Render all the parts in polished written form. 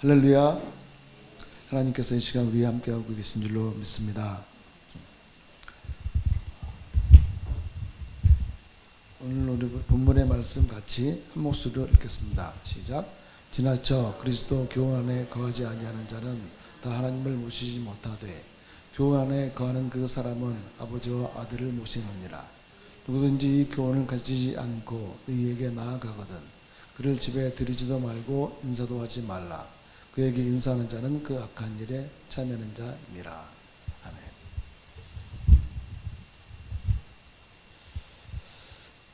할렐루야. 하나님께서 이 시간 우리와 함께하고 계신 줄로 믿습니다. 오늘 우리 본문의 말씀 같이 한 목소리로 읽겠습니다. 시작. 지나쳐 그리스도 교훈 안에 거하지 아니하는 자는 다 하나님을 모시지 못하되 교훈 안에 거하는 그 사람은 아버지와 아들을 모시느니라. 누구든지 이 교훈을 가지지 않고 의에게 나아가거든 그를 집에 들이지도 말고 인사도 하지 말라. 그에게 인사하는 자는 그 악한 일에 참여하는 자입니다.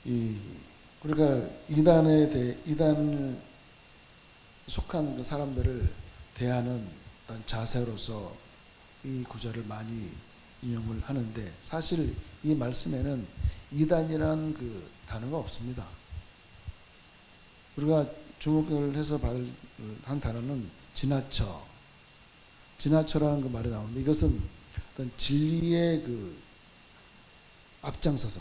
아멘. 우리가 이단에 속한 그 사람들을 대하는 어떤 자세로서 이 구절을 많이 인용을 하는데, 사실 이 말씀에는 이단이라는 그 단어가 없습니다. 우리가 주목을 해서 한 단어는 지나쳐라는 그 말이 나오는데, 이것은 어떤 진리의 그 앞장서서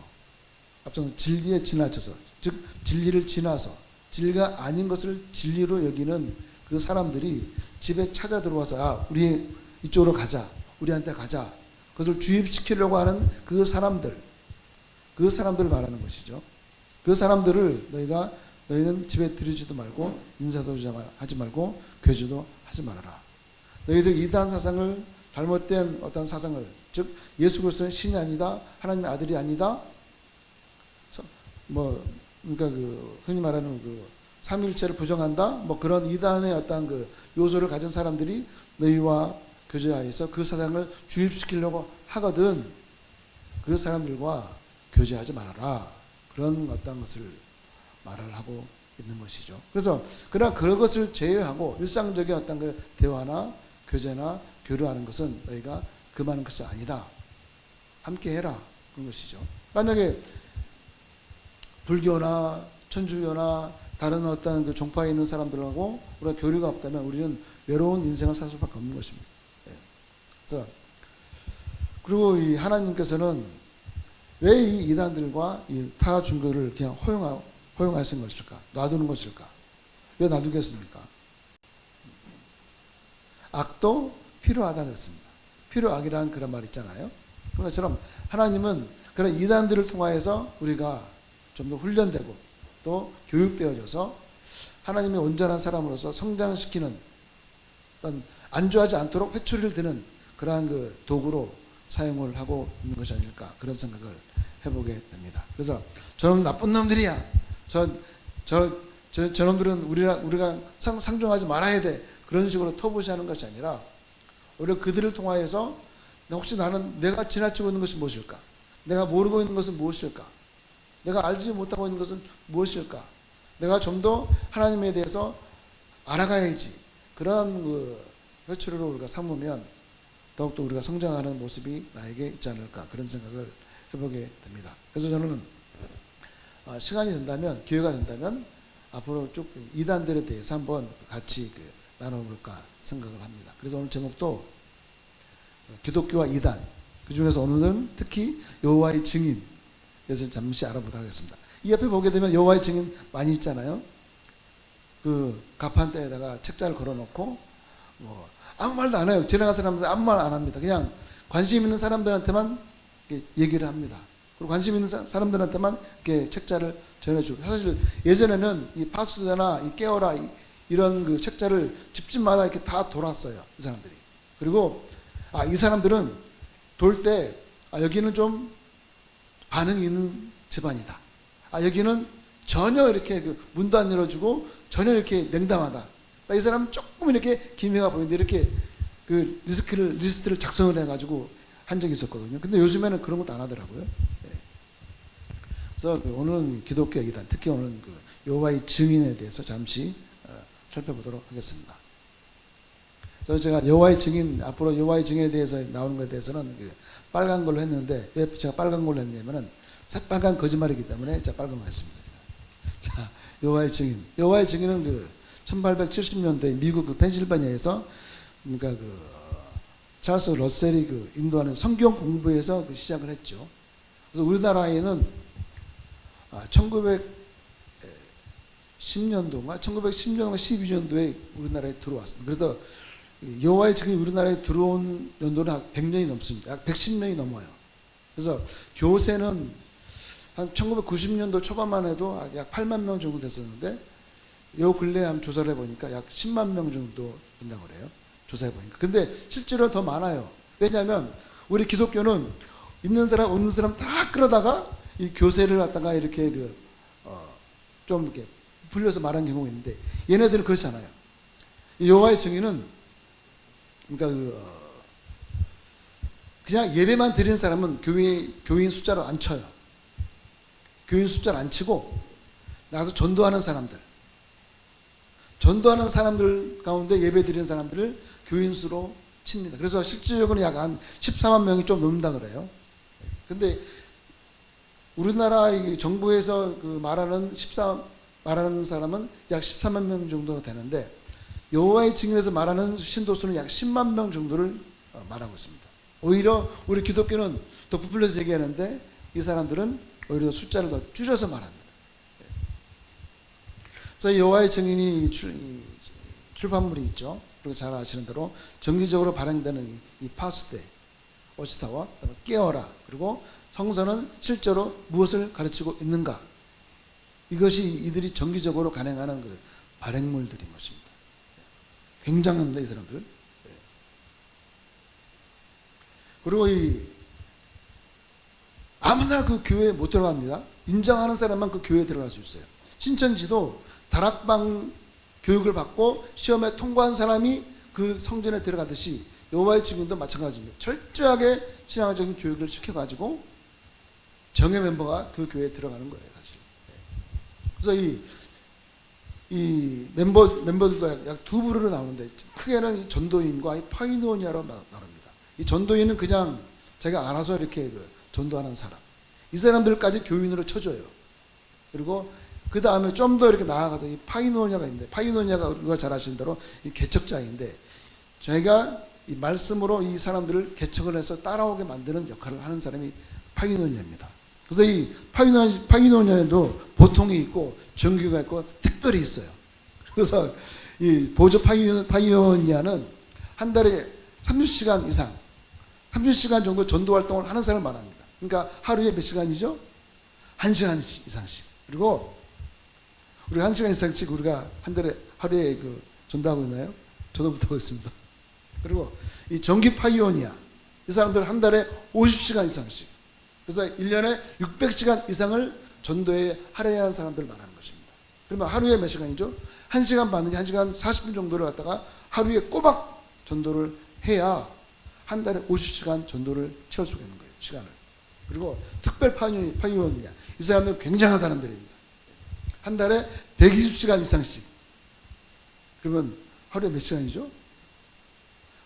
진리에 지나쳐서, 즉 진리를 지나서 진리가 아닌 것을 진리로 여기는 그 사람들이 집에 찾아 들어와서 우리 이쪽으로 가자, 우리한테 가자, 그것을 주입시키려고 하는 그 사람들 말하는 것이죠. 그 사람들을 너희는 집에 들이지도 말고 인사도 하지 말고 교제도 하지 말아라. 너희들 이단 사상을, 잘못된 어떤 사상을, 즉 예수 그리스도는 신이 아니다, 하나님의 아들이 아니다, 그러니까 흔히 말하는 삼위일체를 부정한다, 그런 이단의 어떤 요소를 가진 사람들이 너희와 교제하여서 그 사상을 주입시키려고 하거든 그 사람들과 교제하지 말아라. 그런 어떤 것을 말을 하고 있는 것이죠. 그러나 그런 것을 제외하고 일상적인 어떤 대화나 교제나 교류하는 것은 너희가 금하는 것이 아니다. 함께 해라. 그런 것이죠. 만약에 불교나 천주교나 다른 어떤 종파에 있는 사람들하고 우리가 교류가 없다면 우리는 외로운 인생을 살 수밖에 없는 것입니다. 그래서 그리고 이 하나님께서는 왜 이 이단들과 이 타 종교를 그냥 허용하신 것일까? 놔두는 것일까? 왜 놔두겠습니까? 악도 필요하다 그랬습니다. 필요악이라는 그런 말 있잖아요. 그런 것처럼 하나님은 그런 이단들을 통하여서 우리가 좀 더 훈련되고 또 교육되어져서 하나님의 온전한 사람으로서 성장시키는, 안주하지 않도록 회초리를 드는 그러한 도구로 사용을 하고 있는 것이 아닐까, 그런 생각을 해보게 됩니다. 그래서 저놈 나쁜 놈들이야, 저놈들은 우리가 상종하지 말아야 돼, 그런 식으로 터부시하는 것이 아니라 오히려 그들을 통하여서 혹시 내가 지나치고 있는 것이 무엇일까, 내가 모르고 있는 것은 무엇일까, 내가 알지 못하고 있는 것은 무엇일까, 내가 좀 더 하나님에 대해서 알아가야지, 그런 회초리로 우리가 삼으면 더욱더 우리가 성장하는 모습이 나에게 있지 않을까, 그런 생각을 해보게 됩니다. 그래서 저는 시간이 된다면, 기회가 된다면 앞으로 쭉 이단들에 대해서 한번 같이 나눠볼까 생각을 합니다. 그래서 오늘 제목도 기독교와 이단, 그 중에서 오늘은 특히 여호와의 증인, 그래서 잠시 알아보도록 하겠습니다. 이 옆에 보게 되면 여호와의 증인 많이 있잖아요. 가판대에다가 책자를 걸어놓고 아무 말도 안 해요. 지나간 사람들 아무 말 안 합니다. 그냥 관심 있는 사람들한테만 얘기를 합니다. 그리고 관심 있는 사람들한테만 이렇게 책자를 전해주고, 사실 예전에는 이 파수대나 이 깨어라 이런 책자를 집집마다 이렇게 다 돌았어요, 이 사람들이. 그리고 이 사람들은 돌 때 여기는 좀 반응이 있는 집안이다, 여기는 전혀 이렇게 문도 안 열어주고 전혀 이렇게 냉담하다, 이 사람은 조금 이렇게 기미가 보이는데 이렇게 리스트를 작성을 해가지고 한 적이 있었거든요. 근데 요즘에는 그런 것도 안 하더라고요. 그래서 오늘은 기독교 이단, 특히 오늘 여호와의 증인에 대해서 잠시 살펴보도록 하겠습니다. 그래서 제가 여호와의 증인, 앞으로 여호와의 증인에 대해서 나오는 것에 대해서는 빨간 걸로 했는데, 왜 제가 빨간 걸로 했냐면은 새빨간 거짓말이기 때문에 제가 빨간 걸로 했습니다. 자, 여호와의 증인. 여호와의 증인은 1870년대 미국 펜실바니아에서, 그러니까 찰스 러셀이 인도하는 성경 공부에서 시작을 했죠. 그래서 우리나라에는 10년도인가 1910년도인가 12년도에 우리나라에 들어왔습니다. 그래서 여호와의 증인이 우리나라에 들어온 연도는 약 100년이 넘습니다. 약 110년이 넘어요. 그래서 교세는 한 1990년도 초반만 해도 약 8만 명 정도 됐었는데 요 근래에 한번 조사를 해보니까 약 10만 명 정도 된다고 그래요. 조사해보니까. 근데 실제로 더 많아요. 왜냐하면 우리 기독교는 있는 사람 없는 사람 다 끌어다가 이 교세를 갖다가 이렇게 좀 이렇게 불려서 말하는 경우가 있는데 얘네들은 그렇지 않아요. 여호와의 증인은 그러니까 그냥 예배만 드리는 사람은 교인 숫자로 안 쳐요. 교인 숫자를 안 치고 나가서 전도하는 사람들 가운데 예배 드리는 사람들을 교인 수로 칩니다. 그래서 실질적으로 약 한 14만 명이 좀 넘는다 그래요. 근데 우리나라 정부에서 말하는 사람은 약 14만 명 정도가 되는데 여호와의 증인에서 말하는 신도수는 약 10만 명 정도를 말하고 있습니다. 오히려 우리 기독교는 더 부풀려서 얘기하는데 이 사람들은 오히려 숫자를 더 줄여서 말합니다. 그래서 여호와의 증인이 출판물이 있죠. 그리고 잘 아시는 대로 정기적으로 발행되는 이 파수대, 워치타워, 깨어라, 그리고 성서는 실제로 무엇을 가르치고 있는가, 이것이 이들이 정기적으로 간행하는 그 발행물들인 것입니다. 굉장합니다, 이 사람들. 그리고 아무나 그 교회에 못 들어갑니다. 인정하는 사람만 그 교회에 들어갈 수 있어요. 신천지도 다락방 교육을 받고 시험에 통과한 사람이 그 성전에 들어가듯이 여호와의 증인도 마찬가지입니다. 철저하게 신앙적인 교육을 시켜가지고 정예 멤버가 그 교회에 들어가는 거예요, 사실. 그래서 이 멤버들도 약 두 부류로 나오는데 크게는 이 전도인과 이 파이노니아로 나눕니다. 이 전도인은 그냥 자기가 알아서 이렇게 전도하는 사람. 이 사람들까지 교인으로 쳐줘요. 그리고 그 다음에 좀 더 이렇게 나아가서 이 파이노니아가 있는데, 파이노니아가 우리가 잘 아시는 대로 이 개척자인데, 자기가 이 말씀으로 이 사람들을 개척을 해서 따라오게 만드는 역할을 하는 사람이 파이노니아입니다. 그래서 이 파이노니아에도 보통이 있고 정규가 있고 특별히 있어요. 그래서 이 보조 파이노니아는 한 달에 30시간 이상, 30시간 정도 전도 활동을 하는 사람을 말합니다. 그러니까 하루에 몇 시간이죠? 1시간 이상씩. 그리고 우리가 1시간 이상씩 우리가 하루에 전도하고 있나요? 저도 못하고 있습니다. 그리고 이 정기 파이오니아, 이 사람들 한 달에 50시간 이상씩. 그래서 1년에 600시간 이상을 전도에 할애하는 사람들을 말하는 것입니다. 그러면 하루에 몇 시간이죠? 1시간 반인지 1시간 40분 정도를 갖다가 하루에 꼬박 전도를 해야 한 달에 50시간 전도를 채울 수가 있는 거예요, 시간을. 그리고 특별 파이오니아, 이 사람들은 굉장한 사람들입니다. 한 달에 120시간 이상씩. 그러면 하루에 몇 시간이죠?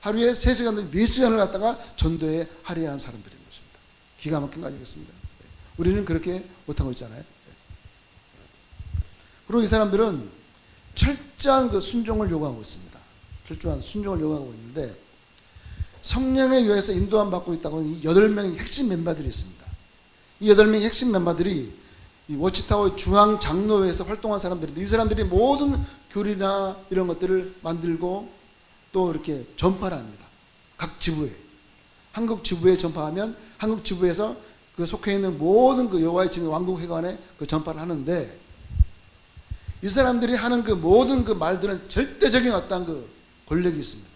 하루에 3시간, 4시간을 갖다가 전도에 할애하는 사람들인 것입니다. 기가 막힌 거 아니겠습니까? 우리는 그렇게 못하고 있잖아요. 그리고 이 사람들은 철저한 그 순종을 요구하고 있습니다. 철저한 순종을 요구하고 있는데, 성령에 의해서 인도함 받고 있다고 이 8명의 핵심 멤버들이 있습니다. 이 8명의 핵심 멤버들이 이 워치타워 중앙 장로회에서 활동한 사람들인데, 이 사람들이 모든 교리나 이런 것들을 만들고 또 이렇게 전파를 합니다. 각 지부에. 한국 지부에 전파하면 한국 지부에서 그 속해 있는 모든 그 여호와의 증인 왕국회관에 그 전파를 하는데, 이 사람들이 하는 그 모든 그 말들은 절대적인 어떤 그 권력이 있습니다.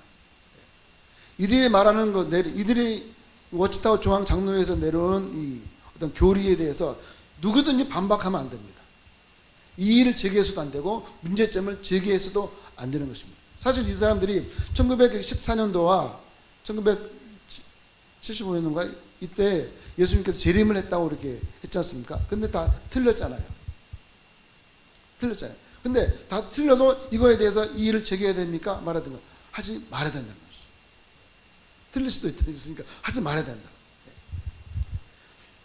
이들이 말하는 거, 이들이 워치타워 중앙 장로회에서 내려오는 이 어떤 교리에 대해서 누구든지 반박하면 안 됩니다. 이의를 제기해서도 안 되고 문제점을 제기해서도 안 되는 것입니다. 사실 이 사람들이 1914년도와 1975년도인가 이때 예수님께서 재림을 했다고 이렇게 했지 않습니까? 근데 다 틀렸잖아요. 근데 다 틀려도 이거에 대해서 이의를 제기해야 됩니까? 말아야 됩니까? 하지 말아야 된다는 것이죠. 틀릴 수도 있으니까 하지 말아야 된다.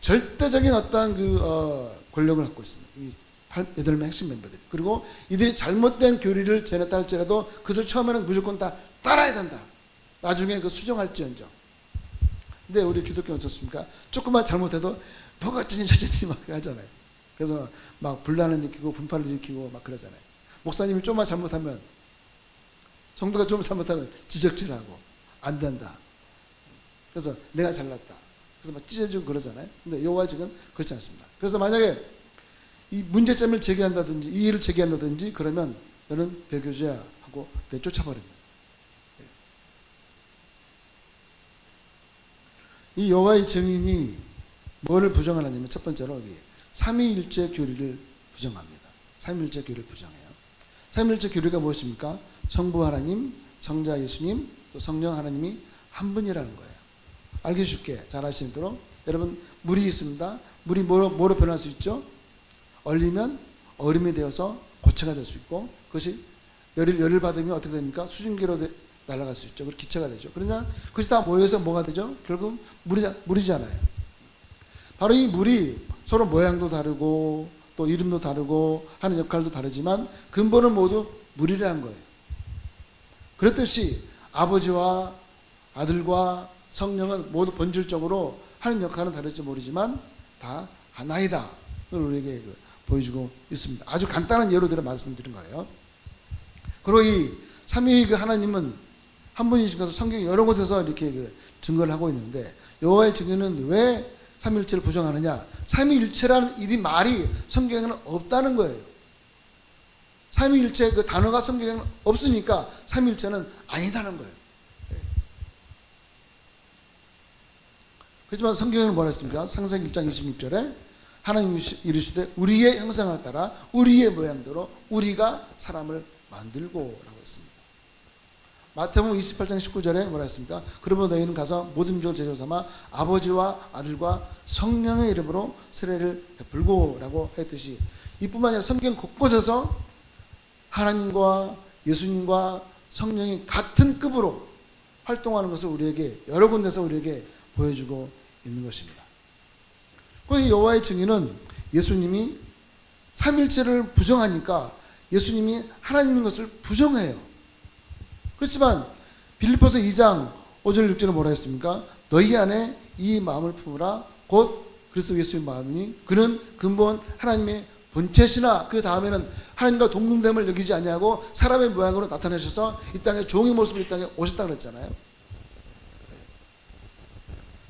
절대적인 어떤 권력을 갖고 있습니다. 이 8명 핵심 멤버들이. 그리고 이들이 잘못된 교리를 전했다 할지라도 그들 처음에는 무조건 다 따라야 된다. 나중에 수정할지언정. 근데 우리 기독교는 어떻습니까? 조금만 잘못해도 뭐가 어쩌니 저쩌니 막 하잖아요. 그래서 막 분란을 일으키고 분파를 일으키고 막 그러잖아요. 목사님이 좀만 잘못하면, 성도가 좀 잘못하면 지적질하고 안 된다. 그래서 내가 잘났다. 그래서 막 찢어지고 그러잖아요. 근데 여호와의 증인은 그렇지 않습니다. 그래서 만약에 이 문제점을 제기한다든지 이 일을 제기한다든지 그러면 너는 배교자야 하고 내쫓아버립니다. 이 여호와의 증인이 뭐를 부정하느냐면 첫 번째로 삼위일체 교리를 부정합니다. 삼위일체 교리를 부정해요. 삼위일체 교리가 무엇입니까? 성부 하나님, 성자 예수님, 또 성령 하나님이 한 분이라는 거예요. 알기 쉽게 잘 아시도록 여러분, 물이 있습니다. 물이 뭐로 변할 수 있죠? 얼리면 얼음이 되어서 고체가 될 수 있고, 그것이 열을 받으면 어떻게 됩니까? 수증기로 날아갈 수 있죠. 그리고 기체가 되죠. 그러냐? 그것이 다 모여서 뭐가 되죠? 결국 물이잖아요. 바로 이 물이 서로 모양도 다르고 또 이름도 다르고 하는 역할도 다르지만 근본은 모두 물이라는 거예요. 그렇듯이 아버지와 아들과 성령은 모두 본질적으로 하는 역할은 다를지 모르지만 다 하나이다. 그걸 우리에게 보여주고 있습니다. 아주 간단한 예로 들어 말씀드린 거예요. 그리고 이 삼위의 그 하나님은 한 분이신 것을 성경 여러 곳에서 이렇게 증거를 하고 있는데, 여호와의 증인은 왜 삼위일체를 부정하느냐? 삼위일체라는 이 말이 성경에는 없다는 거예요. 삼위일체 그 단어가 성경에는 없으니까 삼위일체는 아니다는 거예요. 그렇지만 성경에는 뭐라 했습니까? 창세기 1장 26절에 하나님이 이르시되 우리의 형상을 따라 우리의 모양대로 우리가 사람을 만들고 라고 했습니다. 마태복음 28장 19절에 뭐라 했습니까? 그러므로 너희는 가서 모든 민족을 제자로 삼아 아버지와 아들과 성령의 이름으로 세례를 베풀고 라고 했듯이, 이뿐만 아니라 성경 곳곳에서 하나님과 예수님과 성령이 같은 급으로 활동하는 것을 우리에게 여러 군데서 우리에게 보여주고 있는 것입니다. 그 여호와의 증인은 예수님이 삼일체를 부정하니까 예수님이 하나님인 것을 부정해요. 그렇지만 빌립보서 2장 5절 6절에 뭐라 했습니까? 너희 안에 이 마음을 품으라 곧 그리스도 예수의 마음이니 그는 근본 하나님의 본체시나, 그 다음에는 하나님과 동등됨을 여기지 아니하고 사람의 모양으로 나타내셔서 이 땅에 종의 모습으로 이 땅에 오셨다 그랬잖아요.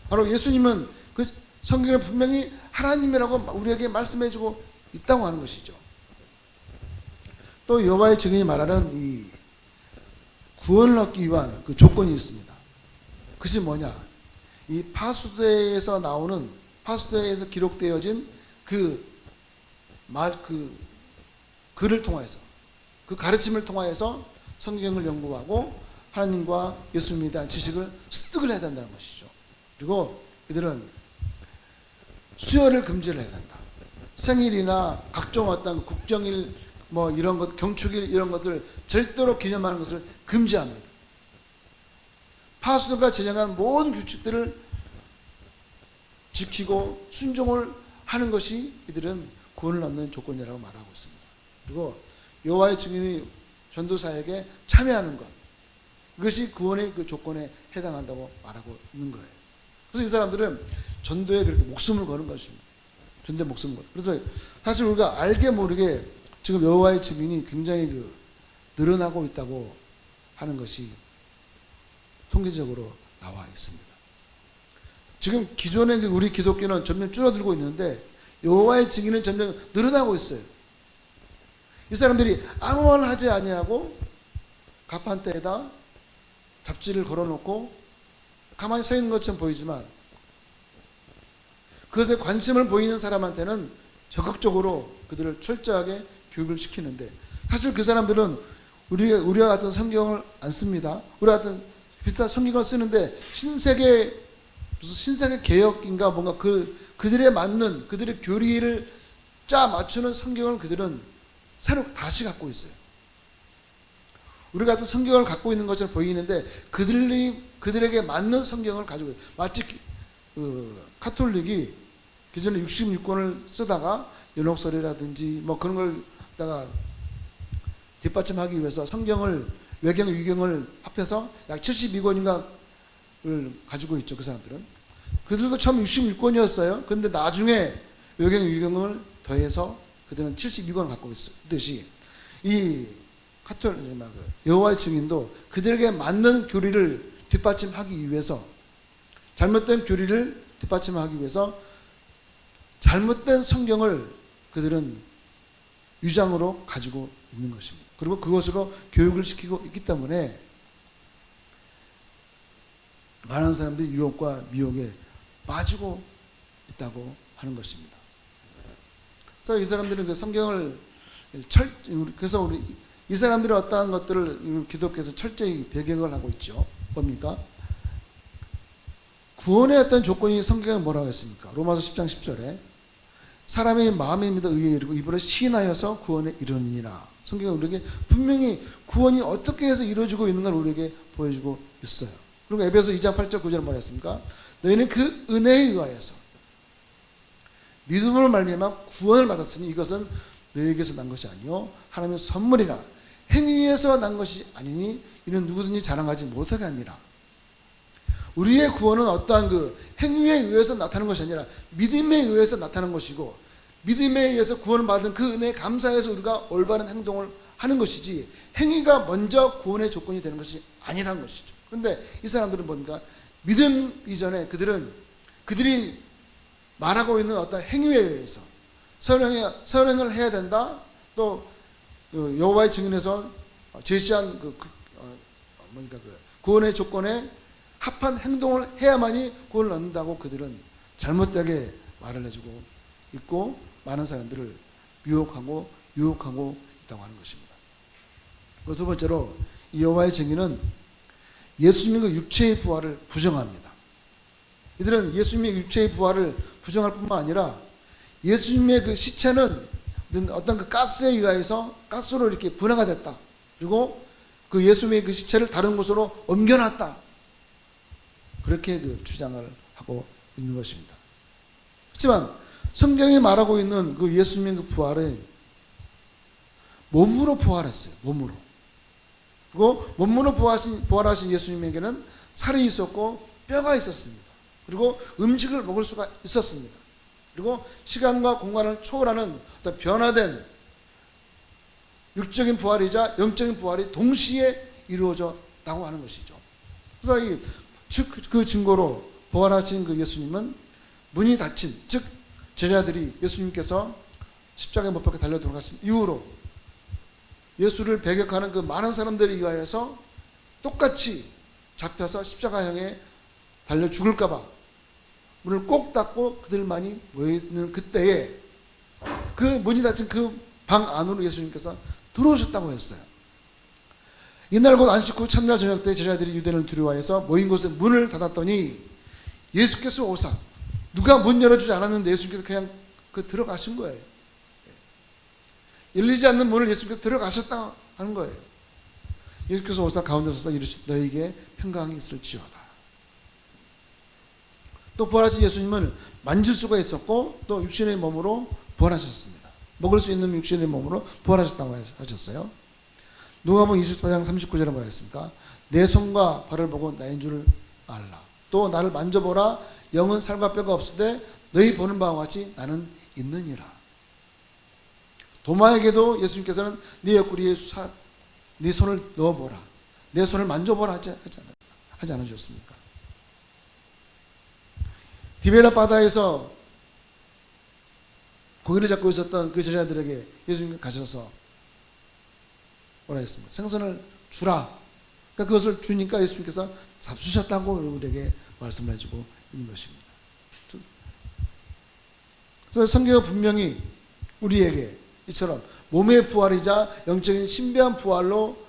바로 예수님은 그 성경에 분명히 하나님이라고 우리에게 말씀해주고 있다고 하는 것이죠. 또 여호와의 증인이 말하는 이 구원을 얻기 위한 그 조건이 있습니다. 그것이 뭐냐? 이 파수대에서 나오는, 파수대에서 기록되어진 그 글을 통해서, 그 가르침을 통해서 성경을 연구하고 하나님과 예수님에 대한 지식을 습득을 해야 된다는 것이죠. 그리고 이들은 수혈을 금지를 해야 된다. 생일이나 각종 어떤 국정일, 뭐 이런 것, 경축일 이런 것들 절대로 기념하는 것을 금지합니다. 파수도가 제정한 모든 규칙들을 지키고 순종을 하는 것이 이들은 구원을 얻는 조건이라고 말하고 있습니다. 그리고 여호와의 증인이 전도사에게 참여하는 것, 이것이 구원의 그 조건에 해당한다고 말하고 있는 거예요. 그래서 이 사람들은 전도에 그렇게 목숨을 거는 것입니다. 전도에 목숨을 거는. 그래서 사실 우리가 알게 모르게 지금 여호와의 증인이 굉장히 늘어나고 있다고 하는 것이 통계적으로 나와 있습니다. 지금 기존의 우리 기독교는 점점 줄어들고 있는데 여호와의 증인은 점점 늘어나고 있어요. 이 사람들이 아무 말 하지 아니하고 가판대에다 잡지를 걸어놓고 가만히 서 있는 것처럼 보이지만 그것에 관심을 보이는 사람한테는 적극적으로 그들을 철저하게 교육을 시키는데, 사실 그 사람들은 우리와 같은 성경을 안 씁니다. 우리와 같은 비슷한 성경을 쓰는데 무슨 신세계 개혁인가 뭔가 그들에 맞는, 그들의 교리를 짜 맞추는 성경을 그들은 새로 다시 갖고 있어요. 우리 같은 성경을 갖고 있는 것처럼 보이는데 그들에게 맞는 성경을 가지고 있어요. 마치 카톨릭이 기존에 66권을 쓰다가 연옥설이라든지 뭐 그런 걸 다가 뒷받침하기 위해서 성경을 외경 위경을 합해서 약 72권인가를 가지고 있죠. 그 사람들은. 그들도 처음 66권이었어요. 그런데 나중에 외경 위경을 더해서 그들은 72권을 갖고 있듯이 이 여호와의 증인도 그들에게 맞는 교리를 뒷받침하기 위해서, 잘못된 교리를 뒷받침하기 위해서 잘못된 성경을 그들은 위장으로 가지고 있는 것입니다. 그리고 그것으로 교육을 시키고 있기 때문에 많은 사람들이 유혹과 미혹에 빠지고 있다고 하는 것입니다. 그래서 이 사람들은 그 성경을 그래서 이 사람들이 어떠한 것들을 기독교에서 철저히 배격을 하고 있죠. 뭡니까? 구원의 어떤 조건이 성경에 뭐라고 했습니까? 로마서 10장 10절에 사람의 마음에 믿어 의에 이르고 입으로 시인하여서 구원에 이르느니라. 성경은 우리에게 분명히 구원이 어떻게 해서 이루어지고 있는 걸 우리에게 보여주고 있어요. 그리고 에베소 2장 8절 9절은 뭐라 했습니까? 너희는 그 은혜에 의하여서 믿음으로 말미암아 구원을 받았으니 이것은 너희에게서 난 것이 아니요 하나님의 선물이라. 행위에서 난 것이 아니니 이는 누구든지 자랑하지 못하게 합니다. 우리의 구원은 어떠한 그 행위에 의해서 나타나는 것이 아니라 믿음에 의해서 나타나는 것이고, 믿음에 의해서 구원을 받은 그 은혜에 감사해서 우리가 올바른 행동을 하는 것이지 행위가 먼저 구원의 조건이 되는 것이 아니라는 것이죠. 그런데 이 사람들은 뭡니까? 믿음 이전에 그들이 말하고 있는 어떤 행위에 의해서 선행을 해야 된다. 또 여호와의 증인에서 제시한 구원의 조건에 합한 행동을 해야만이 구원을 얻는다고 그들은 잘못되게 말을 해주고 있고 많은 사람들을 미혹하고 유혹하고 있다고 하는 것입니다. 그리고 두 번째로 이 여호와의 증인은 예수님의 그 육체의 부활을 부정합니다. 이들은 예수님의 육체의 부활을 부정할 뿐만 아니라 예수님의 그 시체는 어떤 그 가스에 의해서 가스로 이렇게 분해가 됐다. 그리고 그 예수님의 그 시체를 다른 곳으로 옮겨놨다. 그렇게 그 주장을 하고 있는 것입니다. 하지만 성경이 말하고 있는 그 예수님의 그 부활은 몸으로 부활했어요. 몸으로. 그리고 몸으로 부활하신 예수님에게는 살이 있었고 뼈가 있었습니다. 그리고 음식을 먹을 수가 있었습니다. 그리고 시간과 공간을 초월하는 어떤 변화된 육적인 부활이자 영적인 부활이 동시에 이루어졌다고 하는 것이죠. 그래서 그 증거로 부활하신 그 예수님은 문이 닫힌, 즉 제자들이 예수님께서 십자가에 못 박혀 달려 돌아가신 이후로 예수를 배격하는 그 많은 사람들에 의하여서 똑같이 잡혀서 십자가형에 달려 죽을까봐 문을 꼭 닫고 그들만이 모여있는 그때에 그 문이 닫힌 그 방 안으로 예수님께서 들어오셨다고 했어요. 이날 곧 안식 후 첫날 저녁 때 제자들이 유대인을 두려워해서 모인 곳에 문을 닫았더니 예수께서 오사, 누가 문 열어주지 않았는데 예수님께서 그냥 들어가신 거예요. 열리지 않는 문을 예수님께서 들어가셨다 하는 거예요. 예수께서 오사 가운데 서서 이르시되 너희에게 평강이 있을지어다. 또 부활하신 예수님은 만질 수가 있었고 또 육신의 몸으로 부활하셨습니다. 먹을 수 있는 육신의 몸으로 부활하셨다고 하셨어요. 누가복음 24장 39절에 뭐라 했습니까? 내 손과 발을 보고 나인 줄을 알라. 또 나를 만져보라. 영은 살과 뼈가 없으되 너희 보는 바와 같이 나는 있느니라. 도마에게도 예수님께서는 네 옆구리에 네 손을 넣어보라. 내 손을 만져보라 하지 않으셨습니까? 디베라 바다에서 고기를 잡고 있었던 그 제자들에게 예수님께서 가셔서 뭐라 했습니까? 생선을 주라. 그러니까 그것을 주니까 예수님께서 잡수셨다고 우리에게 말씀을 해주고 있는 것입니다. 그래서 성경은 분명히 우리에게 이처럼 몸의 부활이자 영적인 신비한 부활로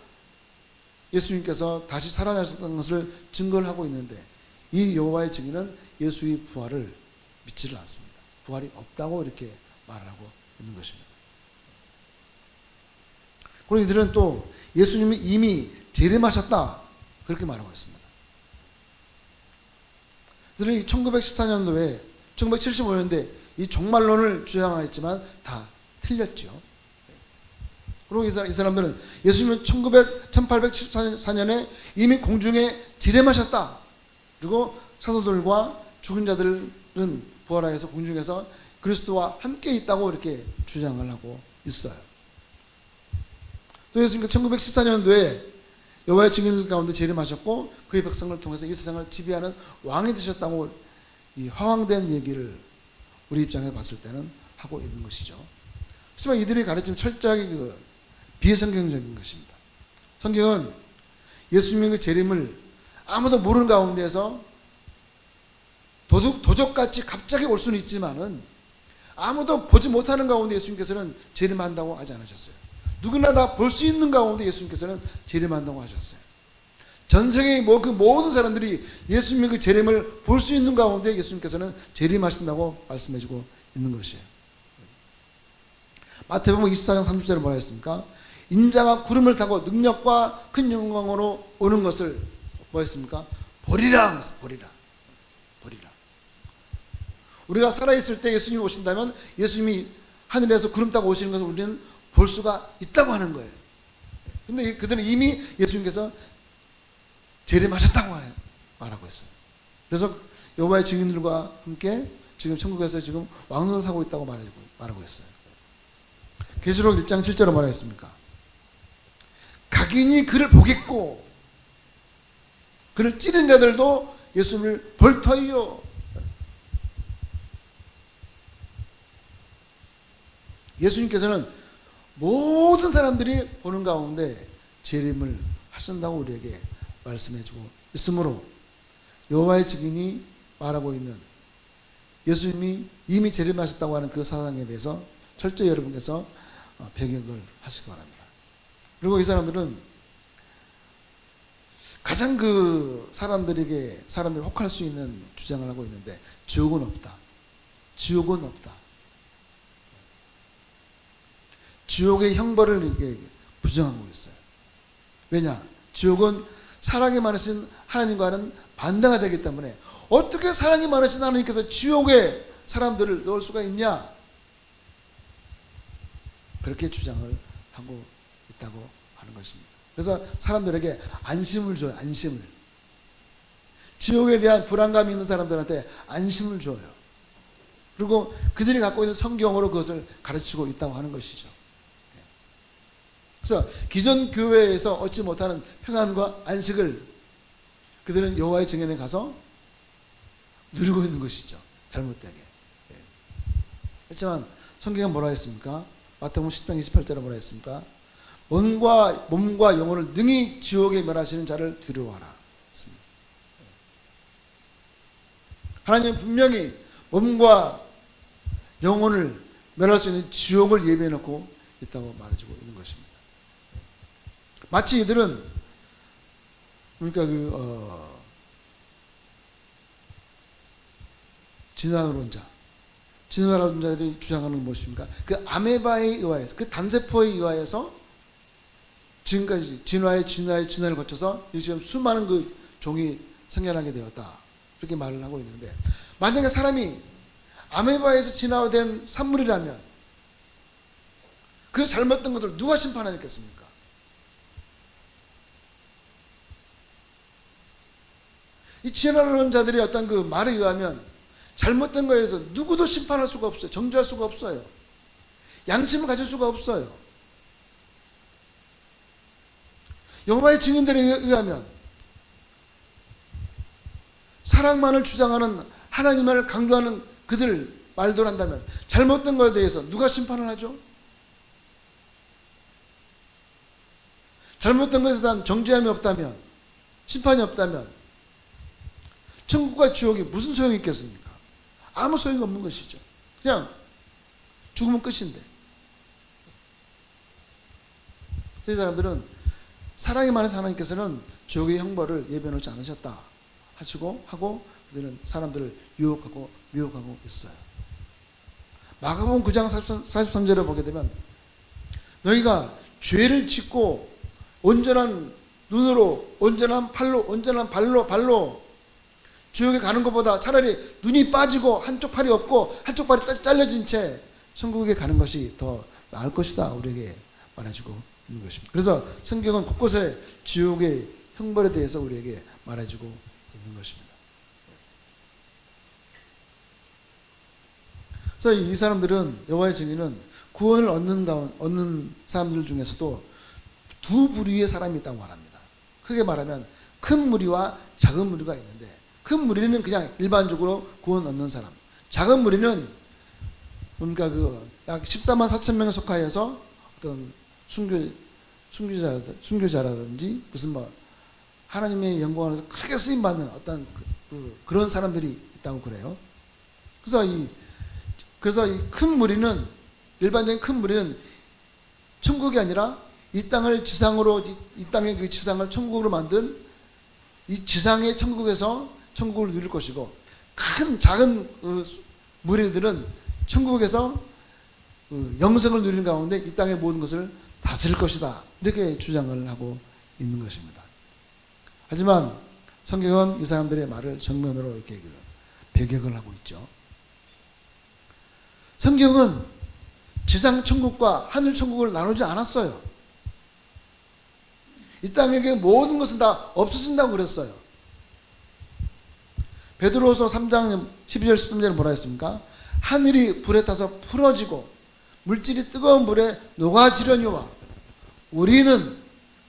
예수님께서 다시 살아나셨다는 것을 증거를 하고 있는데 이 여호와의 증인은 예수의 부활을 믿지를 않습니다. 부활이 없다고 이렇게 말을 하고 있는 것입니다. 그리고 이들은 또 예수님이 이미 재림하셨다 그렇게 말하고 있습니다. 이들은 1914년도에 1975년도에 이 종말론을 주장하였지만 다 틀렸죠. 그리고 이 사람들은 예수님은 1874년에 이미 공중에 재림하셨다. 그리고 사도들과 죽은 자들은 부활하여서 공중에서 그리스도와 함께 있다고 이렇게 주장을 하고 있어요. 또 예수님께서 1914년도에 여호와의 증인들 가운데 재림하셨고 그의 백성을 통해서 이 세상을 지배하는 왕이 되셨다고 이 허황된 얘기를 우리 입장에서 봤을 때는 하고 있는 것이죠. 하지만 이들이 가르치면 철저하게 비성경적인 것입니다. 성경은 예수님의 그 재림을 아무도 모르는 가운데서 도적같이 갑자기 올 수는 있지만은 아무도 보지 못하는 가운데 예수님께서는 재림한다고 하지 않으셨어요. 누구나 다 볼 수 있는 가운데 예수님께서는 재림한다고 하셨어요. 전 세계의 그 모든 사람들이 예수님의 그 재림을 볼 수 있는 가운데 예수님께서는 재림하신다고 말씀해주고 있는 것이에요. 마태복음 24장 30절에 뭐라 했습니까? 인자가 구름을 타고 능력과 큰 영광으로 오는 것을 뭐 했습니까? 보리라. 보리라. 우리가 살아있을 때 예수님이 오신다면 예수님이 하늘에서 구름 타고 오시는 것을 우리는 볼 수가 있다고 하는 거예요. 근데 그들은 이미 예수님께서 재림하셨다고 말하고 있어요. 그래서 여호와의 증인들과 함께 지금 천국에서 지금 왕노릇하고 있다고 말하고 있어요. 계시록 1장 7절에 뭐라 했습니까? 각인이 그를 보겠고 그를 찌른 자들도 예수를 볼 터이요. 예수님께서는 모든 사람들이 보는 가운데 재림을 하신다고 우리에게 말씀해주고 있으므로 여호와의 증인이 말하고 있는 예수님이 이미 재림하셨다고 하는 그 사상에 대해서 철저히 여러분께서 배격을 하시기 바랍니다. 그리고 이 사람들은 가장 사람들이 혹할 수 있는 주장을 하고 있는데 지옥은 없다. 지옥은 없다. 지옥의 형벌을 이렇게 부정하고 있어요. 왜냐? 지옥은 사랑이 많으신 하나님과는 반대가 되기 때문에 어떻게 사랑이 많으신 하나님께서 지옥에 사람들을 넣을 수가 있냐? 그렇게 주장을 하고 있다고 하는 것입니다. 그래서 사람들에게 안심을 줘요. 안심을. 지옥에 대한 불안감이 있는 사람들한테 안심을 줘요. 그리고 그들이 갖고 있는 성경으로 그것을 가르치고 있다고 하는 것이죠. 그래서 기존 교회에서 얻지 못하는 평안과 안식을 그들은 여호와의 증인에 가서 누리고 있는 것이죠. 잘못되게. 그렇지만 성경은 뭐라 했습니까? 마태복음 10장 28절에 뭐라 했습니까? 몸과 영혼을 능히 지옥에 멸하시는 자를 두려워하라. 하나님은 분명히 몸과 영혼을 멸할 수 있는 지옥을 예비해 놓고 있다고 말해주고 있는 것입니다. 마치 이들은 그러니까 진화론자들이 주장하는 무엇입니까? 그 아메바에 의하여서 그 단세포에 의하여서 지금까지 진화를 거쳐서 지금 수많은 그 종이 생겨나게 되었다. 그렇게 말을 하고 있는데 만약에 사람이 아메바에서 진화된 산물이라면 그 잘못된 것을 누가 심판하겠습니까? 이 진화론자들의 어떤 그 말에 의하면 잘못된 거에서 누구도 심판할 수가 없어요. 정죄할 수가 없어요. 양심을 가질 수가 없어요. 여호와의 증인들에 의하면 사랑만을 주장하는 하나님을 강조하는 그들 말도 한다면 잘못된 것에 대해서 누가 심판을 하죠? 잘못된 것에 대한 정죄함이 없다면, 심판이 없다면 천국과 지옥이 무슨 소용이 있겠습니까? 아무 소용이 없는 것이죠. 그냥 죽으면 끝인데. 이 사람들은 사랑이 많은 하나님께서는 지옥의 형벌을 예비해 놓지 않으셨다 하고 그들은 사람들을 유혹하고 미혹하고 있어요. 마가복음 9장 43절을 보게 되면 너희가 죄를 짓고 온전한 눈으로 온전한 발로 지옥에 가는 것보다 차라리 눈이 빠지고 한쪽 팔이 없고 한쪽 팔이 잘려진 채 천국에 가는 것이 더 나을 것이다 우리에게 말해주고 있는 것입니다. 그래서 성경은 곳곳에 지옥의 형벌에 대해서 우리에게 말해주고 있는 것입니다. 그래서 그래서 이 사람들은, 여호와의 증인은 구원을 얻는 사람들 중에서도 두 부류의 사람이 있다고 말합니다. 크게 말하면 큰 무리와 작은 무리가 있는데, 큰 무리는 그냥 일반적으로 구원 얻는 사람, 작은 무리는 그러니까 약 14만 4천 명에 속하여서 어떤 순교자라든지 무슨 하나님의 영광을 크게 쓰임 받는 어떤 그런 사람들이 있다고 그래요. 그래서 이 큰 무리는, 일반적인 큰 무리는 천국이 아니라 이 땅을 지상으로, 이 땅의 그 지상을 천국으로 만든 이 지상의 천국에서 천국을 누릴 것이고, 작은 무리들은 천국에서 영생을 누리는 가운데 이 땅의 모든 것을 다스릴 것이다, 이렇게 주장을 하고 있는 것입니다. 하지만 성경은 이 사람들의 말을 정면으로 이렇게 배격을 하고 있죠. 성경은 지상 천국과 하늘 천국을 나누지 않았어요. 이 땅에게 모든 것은 다 없어진다고 그랬어요. 베드로후서 3장 12절 13절에 뭐라 했습니까? 하늘이 불에 타서 풀어지고 물질이 뜨거운 불에 녹아지려니와 우리는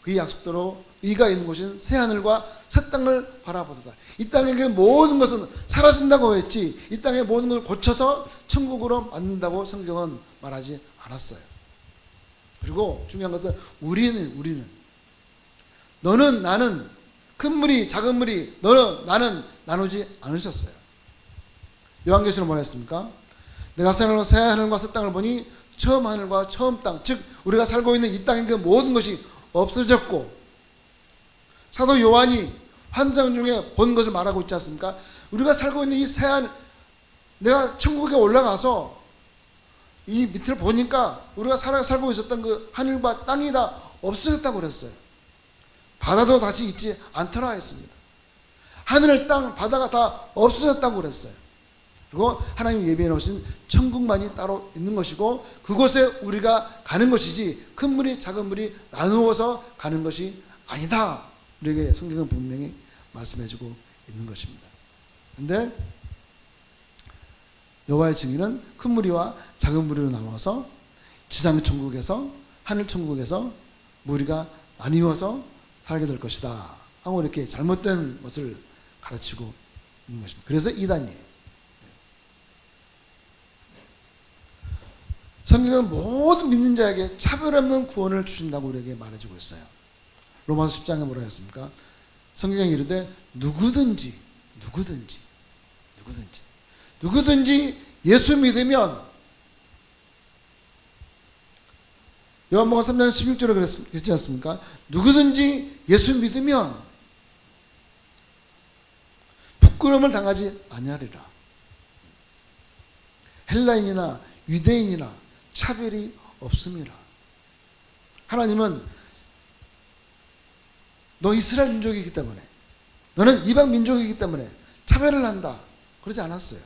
그 약속대로 의가 있는 곳인 새하늘과 새 땅을 바라보도다. 이 땅에게 모든 것은 사라진다고 했지, 이 땅의 모든 것을 고쳐서 천국으로 만든다고 성경은 말하지 않았어요. 그리고 중요한 것은 우리는 너는, 나는, 큰 무리 작은 무리, 너는 나는 나누지 않으셨어요. 요한계시록 뭐라 했습니까? 내가 새 하늘과 새 땅을 보니 처음 하늘과 처음 땅, 즉 우리가 살고 있는 이 땅의 그 모든 것이 없어졌고, 사도 요한이 환상 중에 본 것을 말하고 있지 않습니까? 우리가 살고 있는 이 새하늘, 내가 천국에 올라가서 이 밑을 보니까 우리가 살고 있었던 그 하늘과 땅이 다 없어졌다고 그랬어요. 바다도 다시 있지 않더라 했습니다. 하늘, 땅, 바다가 다 없어졌다고 그랬어요. 그리고 하나님 예비해 놓으신 천국만이 따로 있는 것이고, 그곳에 우리가 가는 것이지 큰 무리 작은 무리 나누어서 가는 것이 아니다, 우리에게 성경은 분명히 말씀해주고 있는 것입니다. 그런데 여호와의 증인은 큰 무리와 작은 무리로 나눠서 지상 천국에서, 하늘 천국에서 무리가 나뉘어서 살게 될 것이다 하고 이렇게 잘못된 것을 가르치고 있는 것입니다. 그래서 이단이에요. 성경은 모든 믿는 자에게 차별 없는 구원을 주신다고 우리에게 말해주고 있어요. 로마서 10장에 뭐라 했습니까? 성경에 이르되 누구든지 예수 믿으면, 요한복음 3장 16절에 그랬지 않습니까? 누구든지 예수 믿으면 부끄러움을 당하지 아니하리라. 헬라인이나 유대인이나 차별이 없음이라. 하나님은 너 이스라엘 민족이기 때문에, 너는 이방 민족이기 때문에 차별을 한다, 그러지 않았어요.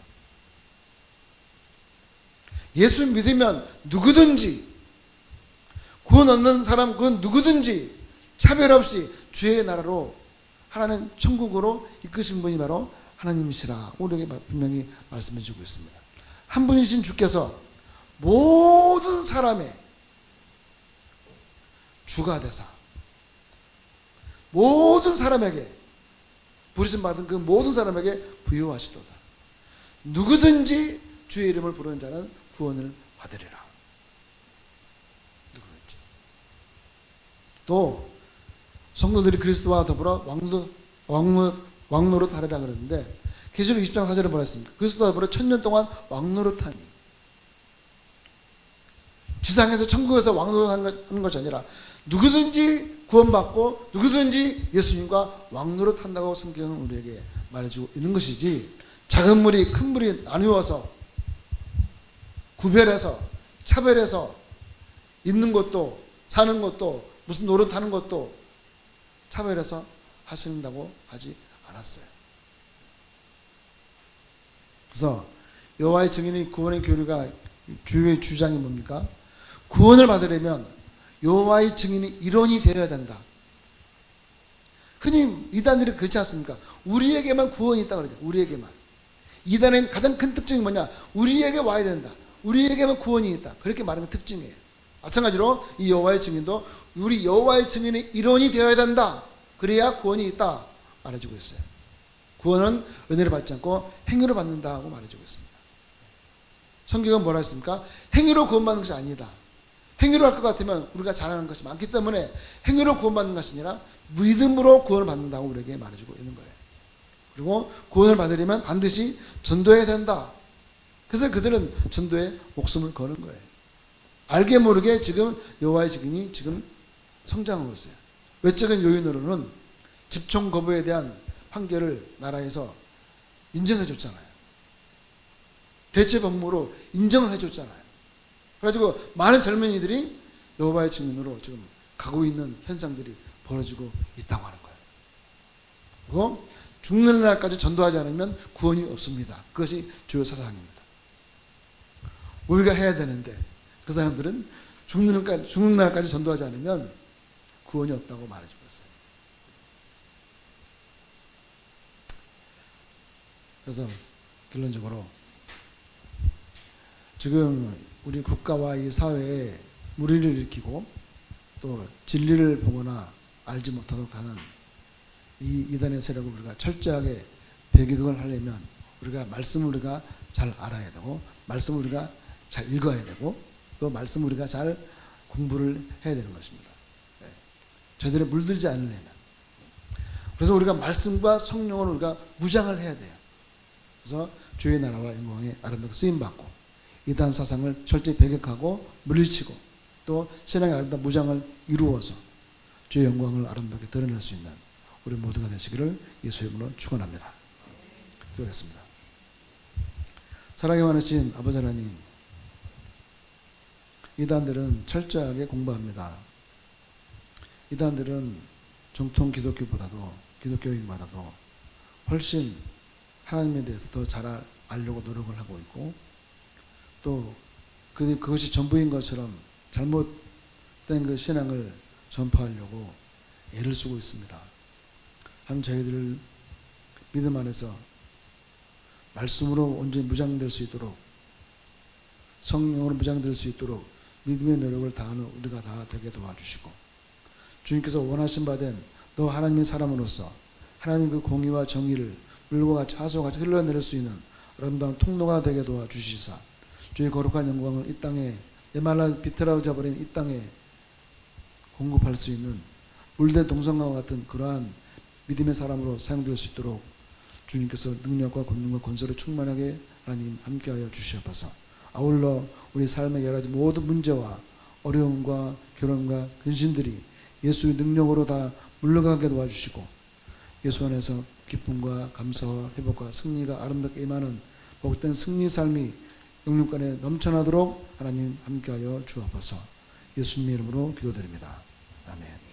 예수 믿으면 누구든지, 구원 얻는 사람 그 누구든지 차별 없이 주의 나라로, 하나님 천국으로 이끄신 분이 바로 하나님이시라 우리에게 분명히 말씀해 주고 있습니다. 한 분이신 주께서 모든 사람의 주가 되사 모든 사람에게, 부르심 받은 그 모든 사람에게 부여하시도다. 누구든지 주의 이름을 부르는 자는 구원을 받으리라. 누구든지. 또 성도들이 그리스도와 더불어 왕노릇 하리라 그랬는데, 계시록 20장 4절에 뭐라 했습니까? 그리스도와 더불어 1000년 동안 왕노릇하니. 지상에서 천국에서 왕노릇하는 것이 아니라 누구든지 구원받고 누구든지 예수님과 왕노릇한다고 성경은 우리에게 말해주고 있는 것이지, 작은 무리 큰 무리 나누어서 구별해서 차별해서 있는 것도 사는 것도 무슨 노릇하는 것도 차별해서 하신다고 하지 않았어요. 그래서 여호와의 증인이 구원의 교리가 주의 주장이 뭡니까? 구원을 받으려면 여호와의 증인이 일원이 되어야 된다. 흔히 이단들이 그렇지 않습니까? 우리에게만 구원이 있다 그러죠. 우리에게만. 이단의 가장 큰 특징이 뭐냐? 우리에게 와야 된다. 우리에게만 구원이 있다. 그렇게 말하는 게 특징이에요. 마찬가지로 이 여호와의 증인도 우리 여호와의 증인의 일원이 되어야 된다. 그래야 구원이 있다 말해주고 있어요. 구원은 은혜를 받지 않고 행위로 받는다고 말해주고 있습니다. 성경은 뭐라 했습니까? 행위로 구원받는 것이 아니다. 행위로 할 것 같으면 우리가 잘하는 것이 많기 때문에 행위로 구원받는 것이 아니라 믿음으로 구원을 받는다고 우리에게 말해주고 있는 거예요. 그리고 구원을 받으려면 반드시 전도해야 된다. 그래서 그들은 전도에 목숨을 거는 거예요. 알게 모르게 지금 여호와의 증인이 지금 성장하고 있어요. 외적인 요인으로는 집총 거부에 대한 판결을 나라에서 인정해 줬잖아요. 대체 법무로 인정을 해 줬잖아요. 그래가지고 많은 젊은이들이 여호와의 증인으로 지금 가고 있는 현상들이 벌어지고 있다고 하는 거예요. 그리고 죽는 날까지 전도하지 않으면 구원이 없습니다. 그것이 주요 사상입니다. 우리가 해야 되는데 그 사람들은 죽는 날까지 전도하지 않으면 구원이 없다고 말해주고 있어요. 그래서 결론적으로 지금 우리 국가와 이 사회에 무리를 일으키고 또 진리를 보거나 알지 못하도록 하는 이 이단의 세력을 우리가 철저하게 배격을 하려면 우리가 말씀을 우리가 잘 알아야 되고 말씀을 우리가 잘 읽어야 되고 또 말씀을 우리가 잘 공부를 해야 되는 것입니다. 저들에 물들지 않으려면. 그래서 우리가 말씀과 성령을 우리가 무장을 해야 돼요. 그래서 주의 나라와 영광에 아름답게 쓰임받고 이단 사상을 철저히 배격하고 물리치고 또 신앙의 아름다운 무장을 이루어서 주의 영광을 아름답게 드러낼 수 있는 우리 모두가 되시기를 예수의 이름으로 축원합니다. 기도하겠습니다. 사랑이 많으신 아버지 하나님, 이단들은 철저하게 공부합니다. 이단들은 정통 기독교보다도 기독교인보다도 훨씬 하나님에 대해서 더 잘 알려고 노력을 하고 있고 또 그것이 전부인 것처럼 잘못된 그 신앙을 전파하려고 애를 쓰고 있습니다. 하나님 저희들을 믿음 안에서 말씀으로 온전히 무장될 수 있도록 성령으로 무장될 수 있도록 믿음의 노력을 다하는 우리가 다 되게 도와주시고 주님께서 원하신 바 된 너 하나님의 사람으로서 하나님 그 공의와 정의를 물과 같이 하수와 같이 흘러내릴 수 있는 아름다운 통로가 되게 도와주시사 주의 거룩한 영광을 이 땅에 메말라 비틀어져 버린 이 땅에 공급할 수 있는 물된 동성강과 같은 그러한 믿음의 사람으로 사용될 수 있도록 주님께서 능력과 권능과 권세로 충만하게 하나님 함께하여 주시옵소서. 아울러 우리 삶의 여러 가지 모든 문제와 어려움과 결혼과 근심들이 예수의 능력으로 다 물러가게 도와주시고 예수 안에서 기쁨과 감사와 회복과 승리가 아름답게 임하는 복된 승리 삶이 영육간에 넘쳐나도록 하나님 함께하여 주옵소서. 예수님의 이름으로 기도드립니다. 아멘.